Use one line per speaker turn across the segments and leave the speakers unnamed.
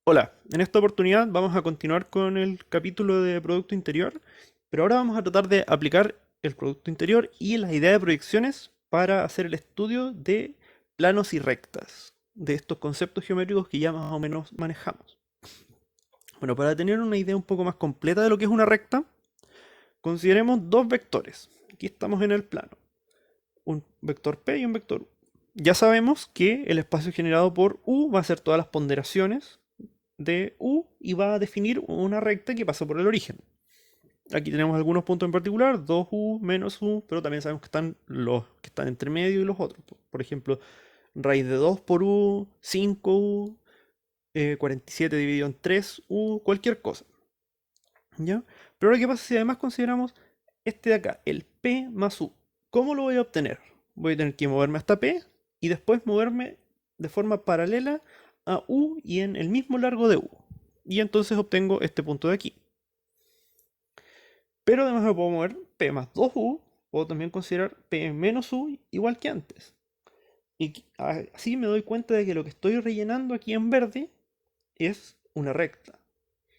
Hola, en esta oportunidad vamos a continuar con el capítulo de Producto Interior, pero ahora vamos a tratar de aplicar el Producto Interior y la idea de proyecciones para hacer el estudio de planos y rectas, de estos conceptos geométricos que ya más o menos manejamos. Bueno, para tener una idea un poco más completa de lo que es una recta, consideremos dos vectores. Aquí estamos en el plano, un vector P y un vector U. Ya sabemos que el espacio generado por U va a ser todas las ponderaciones de U y va a definir una recta que pasa por el origen. Aquí tenemos algunos puntos en particular, 2U, menos U, pero también sabemos que están los que están entre medio y los otros. Por ejemplo, raíz de 2 por U, 5U, 47 dividido en 3U, cualquier cosa. ¿Ya? Pero ahora, ¿qué pasa si además consideramos este de acá, el P más U? ¿Cómo lo voy a obtener? Voy a tener que moverme hasta P y después moverme de forma paralela a U y en el mismo largo de U. Y entonces obtengo este punto de aquí. Pero además me puedo mover P más 2U, puedo también considerar P menos U igual que antes. Y así me doy cuenta de que lo que estoy rellenando aquí en verde es una recta.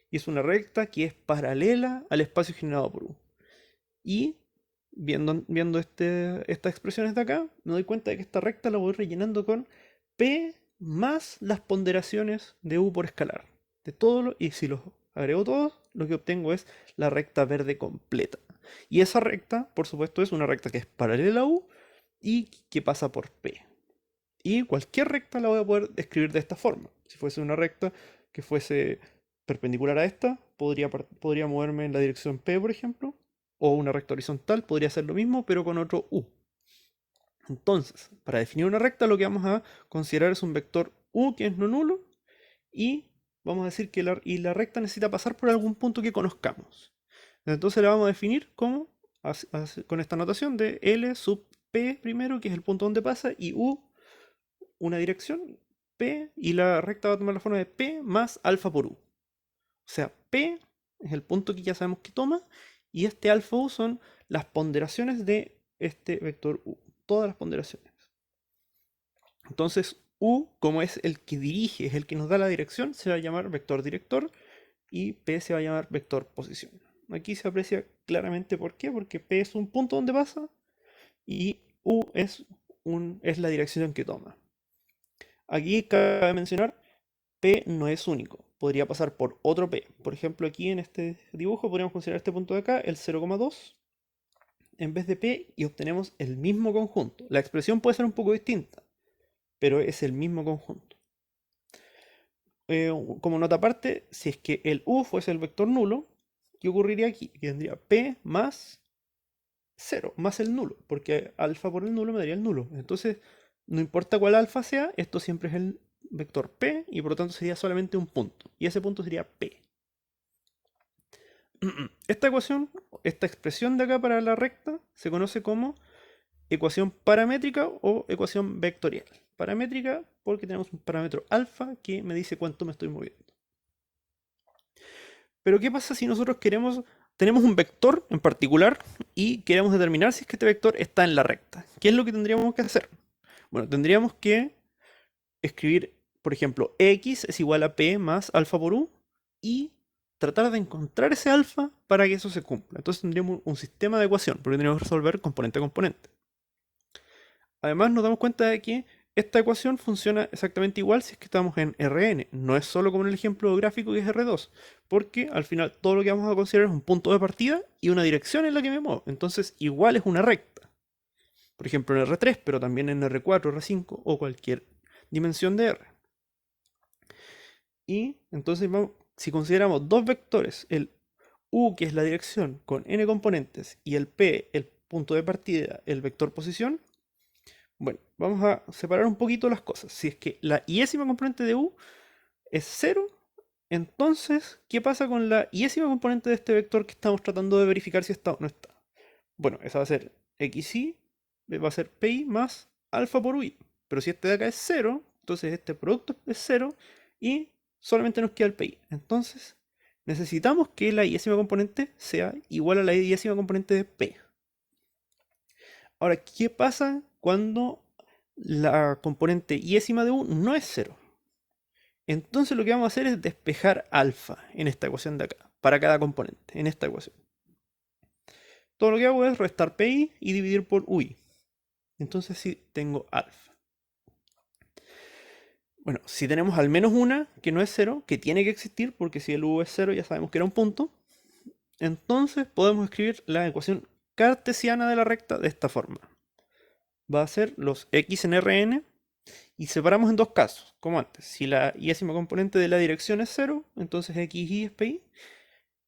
Y es una recta que es paralela al espacio generado por U. Y viendo estas expresiones de acá, me doy cuenta de que esta recta la voy rellenando con P más las ponderaciones de U por escalar. Y si los agrego todos, lo que obtengo es la recta verde completa. Y esa recta, por supuesto, es una recta que es paralela a U y que pasa por P. Y cualquier recta la voy a poder describir de esta forma. Si fuese una recta que fuese perpendicular a esta, podría moverme en la dirección P, por ejemplo, o una recta horizontal podría hacer lo mismo, pero con otro U. Entonces, para definir una recta, lo que vamos a considerar es un vector U que es no nulo, y vamos a decir que la recta necesita pasar por algún punto que conozcamos. Entonces la vamos a definir como con esta notación de L sub P primero, que es el punto donde pasa, y U una dirección, P, y la recta va a tomar la forma de P más alfa por U. O sea, P es el punto que ya sabemos que toma, y este alfa U son las ponderaciones de este vector U. Todas las ponderaciones. Entonces, U, como es el que dirige, es el que nos da la dirección, se va a llamar vector director, y P se va a llamar vector posición. Aquí se aprecia claramente por qué, porque P es un punto donde pasa y U es la dirección que toma. Aquí cabe mencionar, P no es único, podría pasar por otro P. Por ejemplo, aquí en este dibujo podríamos considerar este punto de acá, el 0,2, en vez de P, y obtenemos el mismo conjunto. La expresión puede ser un poco distinta, pero es el mismo conjunto. Como nota aparte, si es que el U fuese el vector nulo, ¿qué ocurriría aquí? Que tendría P más 0, más el nulo, porque alfa por el nulo me daría el nulo. Entonces, no importa cuál alfa sea, esto siempre es el vector P y por lo tanto sería solamente un punto. Y ese punto sería P. Esta ecuación, esta expresión de acá para la recta, se conoce como ecuación paramétrica o ecuación vectorial. Paramétrica porque tenemos un parámetro alfa que me dice cuánto me estoy moviendo. Pero ¿qué pasa si nosotros tenemos un vector en particular y queremos determinar si es que este vector está en la recta? ¿Qué es lo que tendríamos que hacer? Bueno, tendríamos que escribir, por ejemplo, x es igual a p más alfa por u y tratar de encontrar ese alfa para que eso se cumpla. Entonces tendríamos un sistema de ecuación, porque tenemos que resolver componente a componente. Además nos damos cuenta de que esta ecuación funciona exactamente igual si es que estamos en Rn. No es solo como en el ejemplo gráfico que es R2, porque al final todo lo que vamos a considerar es un punto de partida y una dirección en la que me muevo. Entonces igual es una recta. Por ejemplo en R3, pero también en R4, R5 o cualquier dimensión de R. Y entonces si consideramos dos vectores, el u que es la dirección con n componentes y el p el punto de partida, el vector posición, bueno, vamos a separar un poquito las cosas. Si es que la iésima componente de u es cero, entonces, ¿qué pasa con la iésima componente de este vector que estamos tratando de verificar si está o no está? Bueno, esa va a ser xi, va a ser pi más alfa por ui. Pero si este de acá es cero, entonces este producto es cero y solamente nos queda el pi. Entonces, necesitamos que la iésima componente sea igual a la iésima componente de p. Ahora, ¿qué pasa cuando la componente iésima de u no es cero? Entonces lo que vamos a hacer es despejar alfa en esta ecuación de acá, para cada componente, en esta ecuación. Todo lo que hago es restar pi y dividir por ui. Entonces sí tengo alfa. Bueno, si tenemos al menos una, que no es cero, que tiene que existir, porque si el u es cero ya sabemos que era un punto, entonces podemos escribir la ecuación cartesiana de la recta de esta forma. Va a ser los x en Rn, y separamos en dos casos, como antes. Si la y-ésima componente de la dirección es cero, entonces xy es pi.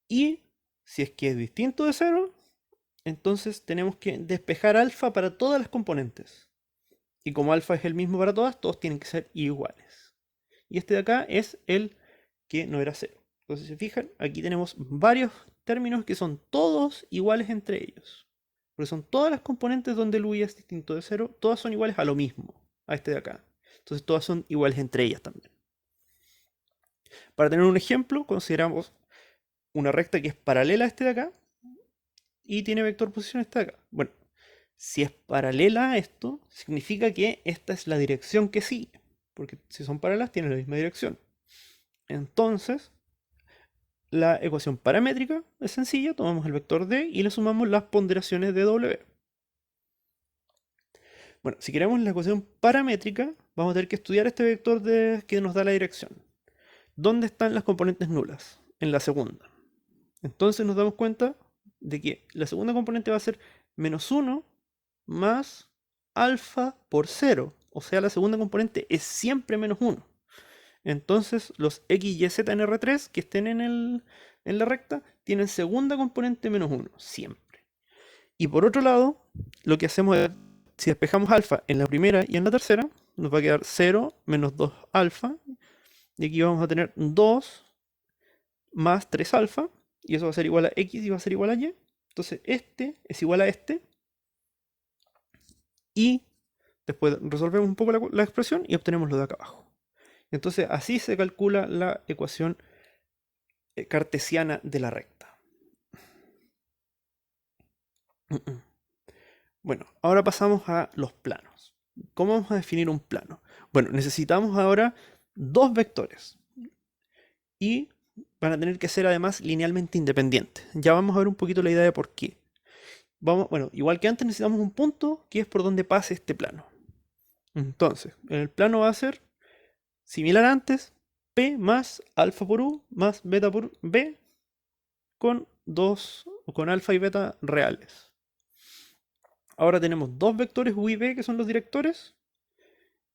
Y si es que es distinto de cero, entonces tenemos que despejar alfa para todas las componentes. Y como alfa es el mismo para todas, todos tienen que ser iguales. Y este de acá es el que no era cero. Entonces, si se fijan, aquí tenemos varios términos que son todos iguales entre ellos. Porque son todas las componentes donde el y es distinto de cero, todas son iguales a lo mismo, a este de acá. Entonces todas son iguales entre ellas también. Para tener un ejemplo, consideramos una recta que es paralela a este de acá y tiene vector posición este de acá. Bueno, si es paralela a esto, significa que esta es la dirección que sigue, porque si son paralelas tienen la misma dirección. Entonces, la ecuación paramétrica es sencilla, tomamos el vector d y le sumamos las ponderaciones de w. Bueno, si queremos la ecuación paramétrica, vamos a tener que estudiar este vector d que nos da la dirección. ¿Dónde están las componentes nulas? En la segunda. Entonces nos damos cuenta de que la segunda componente va a ser menos 1 más alfa por 0. O sea, la segunda componente es siempre menos 1. Entonces los x, y, z en R3 que estén en la recta tienen segunda componente menos 1, siempre. Y por otro lado, lo que hacemos es, si despejamos alfa en la primera y en la tercera, nos va a quedar 0 menos 2 alfa. Y aquí vamos a tener 2 más 3 alfa, y eso va a ser igual a x y va a ser igual a y. Entonces este es igual a este, y después resolvemos un poco la expresión y obtenemos lo de acá abajo. Entonces así se calcula la ecuación cartesiana de la recta. Bueno, ahora pasamos a los planos. ¿Cómo vamos a definir un plano? Bueno, necesitamos ahora dos vectores. Y van a tener que ser además linealmente independientes. Ya vamos a ver un poquito la idea de por qué. Bueno, igual que antes necesitamos un punto que es por donde pase este plano. Entonces, el plano va a ser similar a antes, P más alfa por U más beta por B con alfa y beta reales. Ahora tenemos dos vectores U y B que son los directores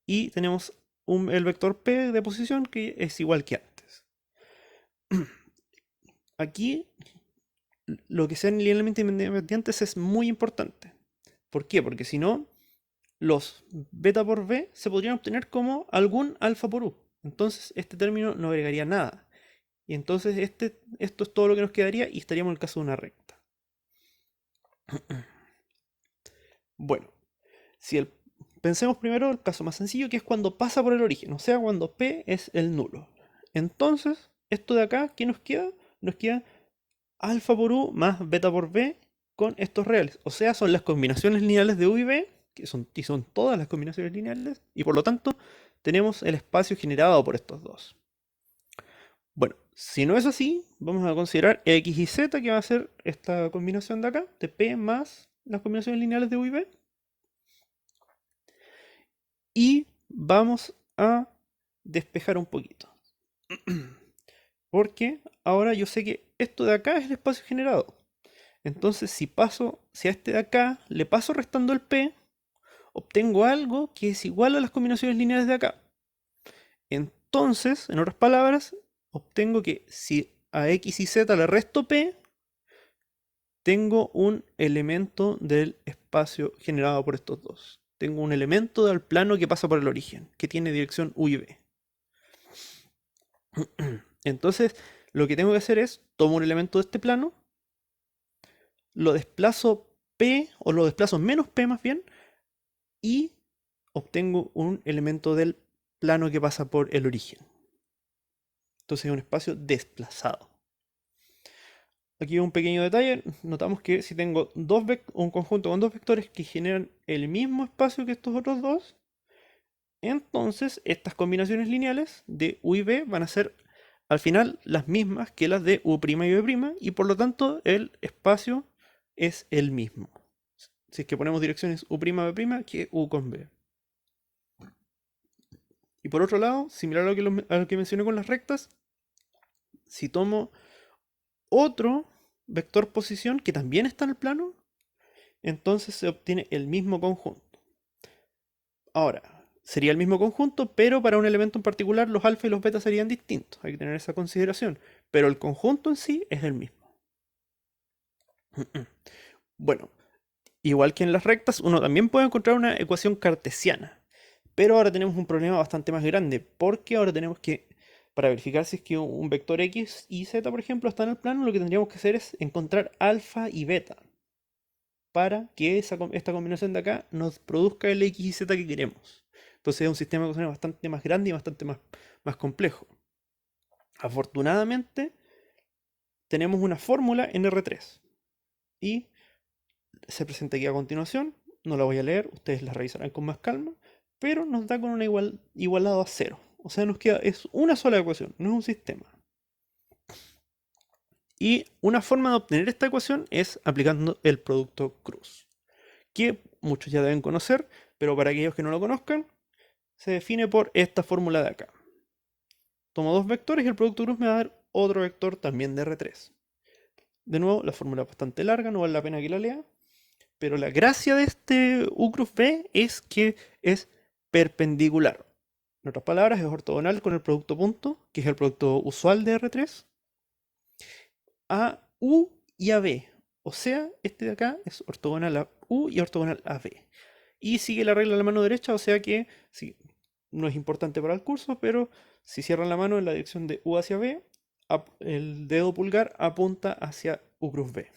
y tenemos el vector P de posición que es igual que antes. Aquí lo que sean linealmente independientes es muy importante. ¿Por qué? Porque si no, los beta por b se podrían obtener como algún alfa por u. Entonces este término no agregaría nada. Y entonces esto es todo lo que nos quedaría y estaríamos en el caso de una recta. Bueno, pensemos primero el caso más sencillo, que es cuando pasa por el origen, o sea, cuando p es el nulo. Entonces, esto de acá, ¿qué nos queda? Nos queda alfa por u más beta por b con estos reales. O sea, son las combinaciones lineales de u y b, que son todas las combinaciones lineales, y por lo tanto tenemos el espacio generado por estos dos. Bueno, si no es así, vamos a considerar x y z, que va a ser esta combinación de acá, de p más las combinaciones lineales de u y b. Y vamos a despejar un poquito. Porque ahora yo sé que esto de acá es el espacio generado. Entonces, si a este de acá le paso restando el p, obtengo algo que es igual a las combinaciones lineales de acá. Entonces, en otras palabras, obtengo que si a x y z le resto p, tengo un elemento del espacio generado por estos dos. Tengo un elemento del plano que pasa por el origen, que tiene dirección u y b. Entonces, lo que tengo que hacer es, tomo un elemento de este plano, lo desplazo p, o lo desplazo menos p más bien, y obtengo un elemento del plano que pasa por el origen. Entonces es un espacio desplazado. Aquí un pequeño detalle, notamos que si tengo un conjunto con dos vectores que generan el mismo espacio que estos otros dos, Entonces, estas combinaciones lineales de U y B van a ser al final las mismas que las de U' y B', y por lo tanto el espacio es el mismo. Si es que ponemos direcciones U', B' que U con B. Y por otro lado, similar a lo que mencioné con las rectas, si tomo otro vector posición que también está en el plano, entonces se obtiene el mismo conjunto. Ahora, sería el mismo conjunto, pero para un elemento en particular los alfa y los beta serían distintos. Hay que tener esa consideración. Pero el conjunto en sí es el mismo. Bueno, igual que en las rectas, uno también puede encontrar una ecuación cartesiana. Pero ahora tenemos un problema bastante más grande, porque ahora tenemos que, para verificar si es que un vector X y Z, por ejemplo, está en el plano, lo que tendríamos que hacer es encontrar alfa y beta, para que esta combinación de acá nos produzca el X y Z que queremos. Entonces es un sistema de ecuaciones bastante más grande y bastante más complejo. Afortunadamente, tenemos una fórmula en R3 y se presenta aquí a continuación. No la voy a leer, ustedes la revisarán con más calma, pero nos da con una igualado a cero. O sea, nos queda, es una sola ecuación, no es un sistema. Y una forma de obtener esta ecuación es aplicando el producto cruz, que muchos ya deben conocer, pero para aquellos que no lo conozcan, se define por esta fórmula de acá. Tomo dos vectores y el producto cruz me va a dar otro vector también de R3. De nuevo, la fórmula es bastante larga, no vale la pena que la lea, pero la gracia de este U cruz B es que es perpendicular. En otras palabras, es ortogonal con el producto punto, que es el producto usual de R3, a U y a B. O sea, este de acá es ortogonal a U y ortogonal a B. Y sigue la regla de la mano derecha, o sea que sí, no es importante para el curso, pero si cierran la mano en la dirección de U hacia B, el dedo pulgar apunta hacia U cruz B.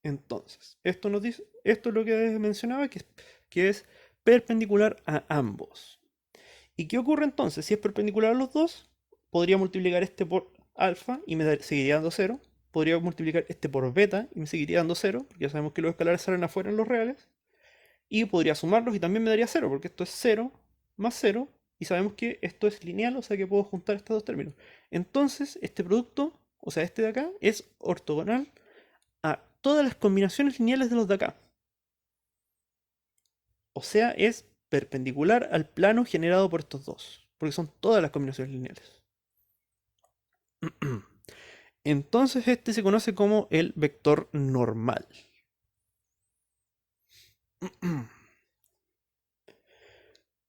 Entonces, esto es lo que mencionaba, que es perpendicular a ambos. ¿Y qué ocurre entonces? Si es perpendicular a los dos, podría multiplicar este por alfa y seguiría dando cero. Podría multiplicar este por beta y me seguiría dando cero, porque ya sabemos que los escalares salen afuera en los reales. Y podría sumarlos y también me daría cero, porque esto es cero más cero. Y sabemos que esto es lineal, o sea que puedo juntar estos dos términos. Entonces, este producto, o sea, este de acá, es ortogonal a todas las combinaciones lineales de los de acá. O sea, es perpendicular al plano generado por estos dos, porque son todas las combinaciones lineales. Entonces este se conoce como el vector normal.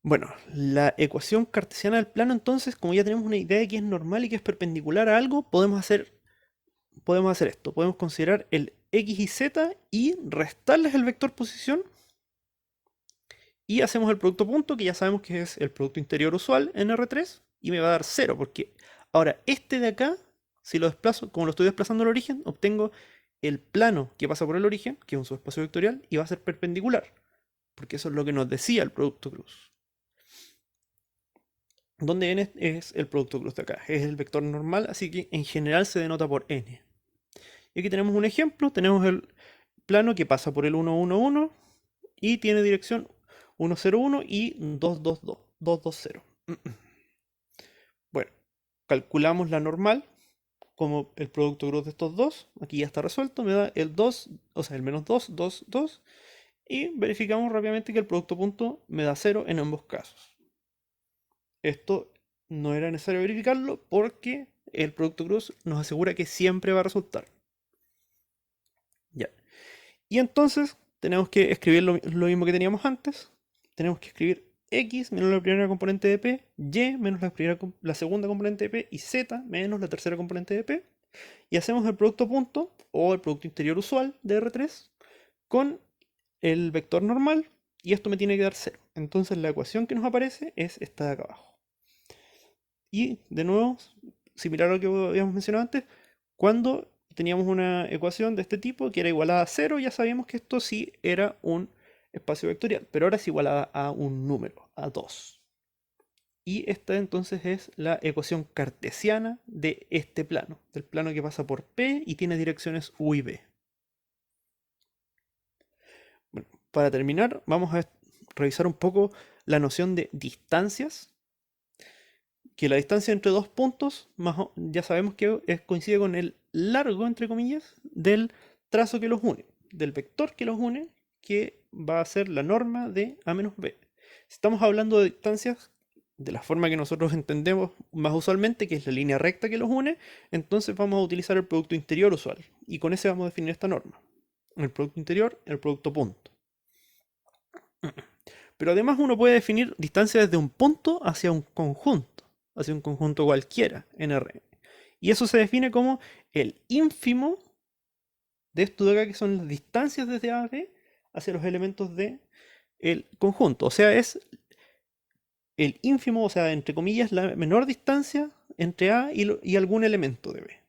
Bueno, la ecuación cartesiana del plano, entonces, como ya tenemos una idea de que es normal y que es perpendicular a algo, podemos hacer esto. Podemos considerar el x y z y restarles el vector posición. Y hacemos el producto punto, que ya sabemos que es el producto interior usual en R3, y me va a dar 0, porque ahora este de acá, si lo desplazo, como lo estoy desplazando al origen, obtengo el plano que pasa por el origen, que es un subespacio vectorial, y va a ser perpendicular, porque eso es lo que nos decía el producto cruz. Donde n es el producto cruz de acá, es el vector normal, así que en general se denota por n. Y aquí tenemos un ejemplo, tenemos el plano que pasa por el 1, 1, 1 y tiene dirección 1, 0, 1 y 2, 2, 2, 2, 2, 0. Bueno, calculamos la normal como el producto cruz de estos dos. Aquí ya está resuelto, me da el 2, o sea, el menos 2, 2, 2. Y verificamos rápidamente que el producto punto me da 0 en ambos casos. Esto no era necesario verificarlo porque el producto cruz nos asegura que siempre va a resultar. Ya. Y entonces tenemos que escribir lo mismo que teníamos antes. Tenemos que escribir x menos la primera componente de p, y menos la segunda componente de p y z menos la tercera componente de p. Y hacemos el producto punto o el producto interior usual de R3 con el vector normal y esto me tiene que dar 0. Entonces la ecuación que nos aparece es esta de acá abajo. Y de nuevo, similar a lo que habíamos mencionado antes, cuando teníamos una ecuación de este tipo que era igualada a 0, ya sabíamos que esto sí era un espacio vectorial, pero ahora es igualada a un número, a 2. Y esta entonces es la ecuación cartesiana de este plano, del plano que pasa por P y tiene direcciones U y B. Bueno, para terminar, vamos a revisar un poco la noción de distancias, que la distancia entre dos puntos, ya sabemos que coincide con el largo, entre comillas, del trazo que los une, del vector que los une, que va a ser la norma de a menos b. Si estamos hablando de distancias de la forma que nosotros entendemos más usualmente, que es la línea recta que los une, entonces vamos a utilizar el producto interior usual, y con ese vamos a definir esta norma. El producto interior, el producto punto. Pero además uno puede definir distancia desde un punto hacia un conjunto cualquiera en R. Y eso se define como el ínfimo de esto de acá, que son las distancias desde A a B hacia los elementos de el conjunto. O sea, es el ínfimo, o sea, entre comillas, la menor distancia entre A y algún elemento de B.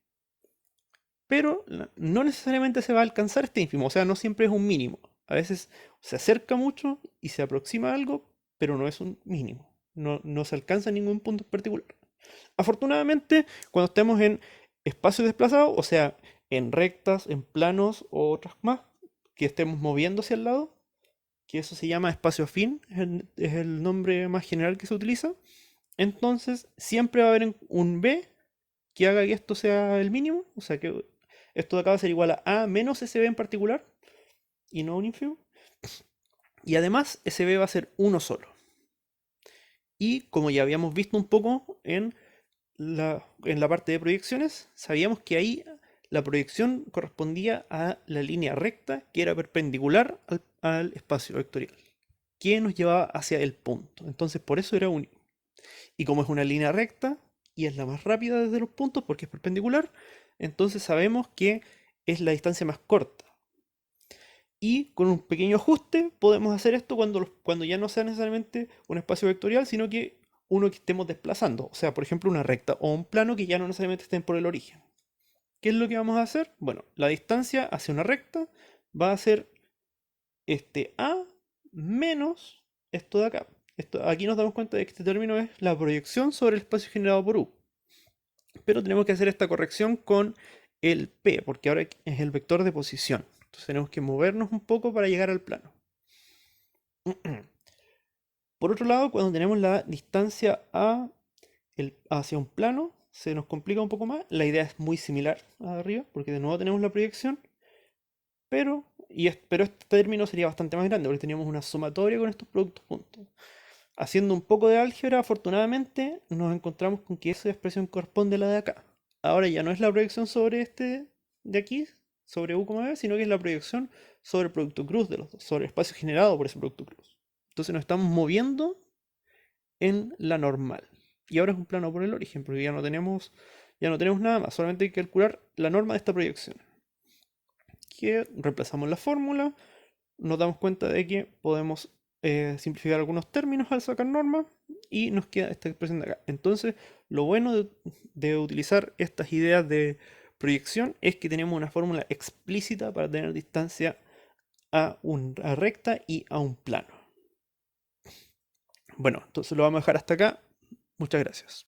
Pero no necesariamente se va a alcanzar este ínfimo, o sea, no siempre es un mínimo. A veces se acerca mucho y se aproxima a algo, pero no es un mínimo. No se alcanza en ningún punto en particular. Afortunadamente, cuando estemos en espacios desplazados, o sea, en rectas, en planos o otras más, que estemos moviendo hacia el lado, que eso se llama espacio afín, es el nombre más general que se utiliza, entonces siempre va a haber un B que haga que esto sea el mínimo, o sea que esto de acá va a ser igual a menos SB en particular, y no un ínfimo. Y además SB va a ser uno solo. Y como ya habíamos visto un poco en la parte de proyecciones, sabíamos que ahí la proyección correspondía a la línea recta que era perpendicular al espacio vectorial, que nos llevaba hacia el punto. Entonces por eso era único. Y como es una línea recta y es la más rápida desde los puntos porque es perpendicular, entonces sabemos que es la distancia más corta. Y con un pequeño ajuste podemos hacer esto cuando ya no sea necesariamente un espacio vectorial, sino que uno que estemos desplazando. O sea, por ejemplo, una recta o un plano que ya no necesariamente estén por el origen. ¿Qué es lo que vamos a hacer? Bueno, la distancia hacia una recta va a ser este A menos esto de acá. Aquí nos damos cuenta de que este término es la proyección sobre el espacio generado por U. Pero tenemos que hacer esta corrección con el P, porque ahora es el vector de posición. Entonces tenemos que movernos un poco para llegar al plano. Por otro lado, cuando tenemos la distancia hacia un plano, se nos complica un poco más. La idea es muy similar a arriba, porque de nuevo tenemos la proyección, pero este término sería bastante más grande, porque teníamos una sumatoria con estos productos juntos. Haciendo un poco de álgebra, afortunadamente, nos encontramos con que esa expresión corresponde a la de acá. Ahora ya no es la proyección sobre este de aquí, sobre U, B, sino que es la proyección sobre el producto cruz de los dos, sobre el espacio generado por ese producto cruz. Entonces nos estamos moviendo en la normal. Y ahora es un plano por el origen, porque ya no tenemos nada más, solamente hay que calcular la norma de esta proyección. Que reemplazamos la fórmula, nos damos cuenta de que podemos simplificar algunos términos al sacar norma y nos queda esta expresión de acá. Entonces, lo bueno de utilizar estas ideas de proyección es que tenemos una fórmula explícita para tener distancia a una recta y a un plano. Bueno, entonces lo vamos a dejar hasta acá. Muchas gracias.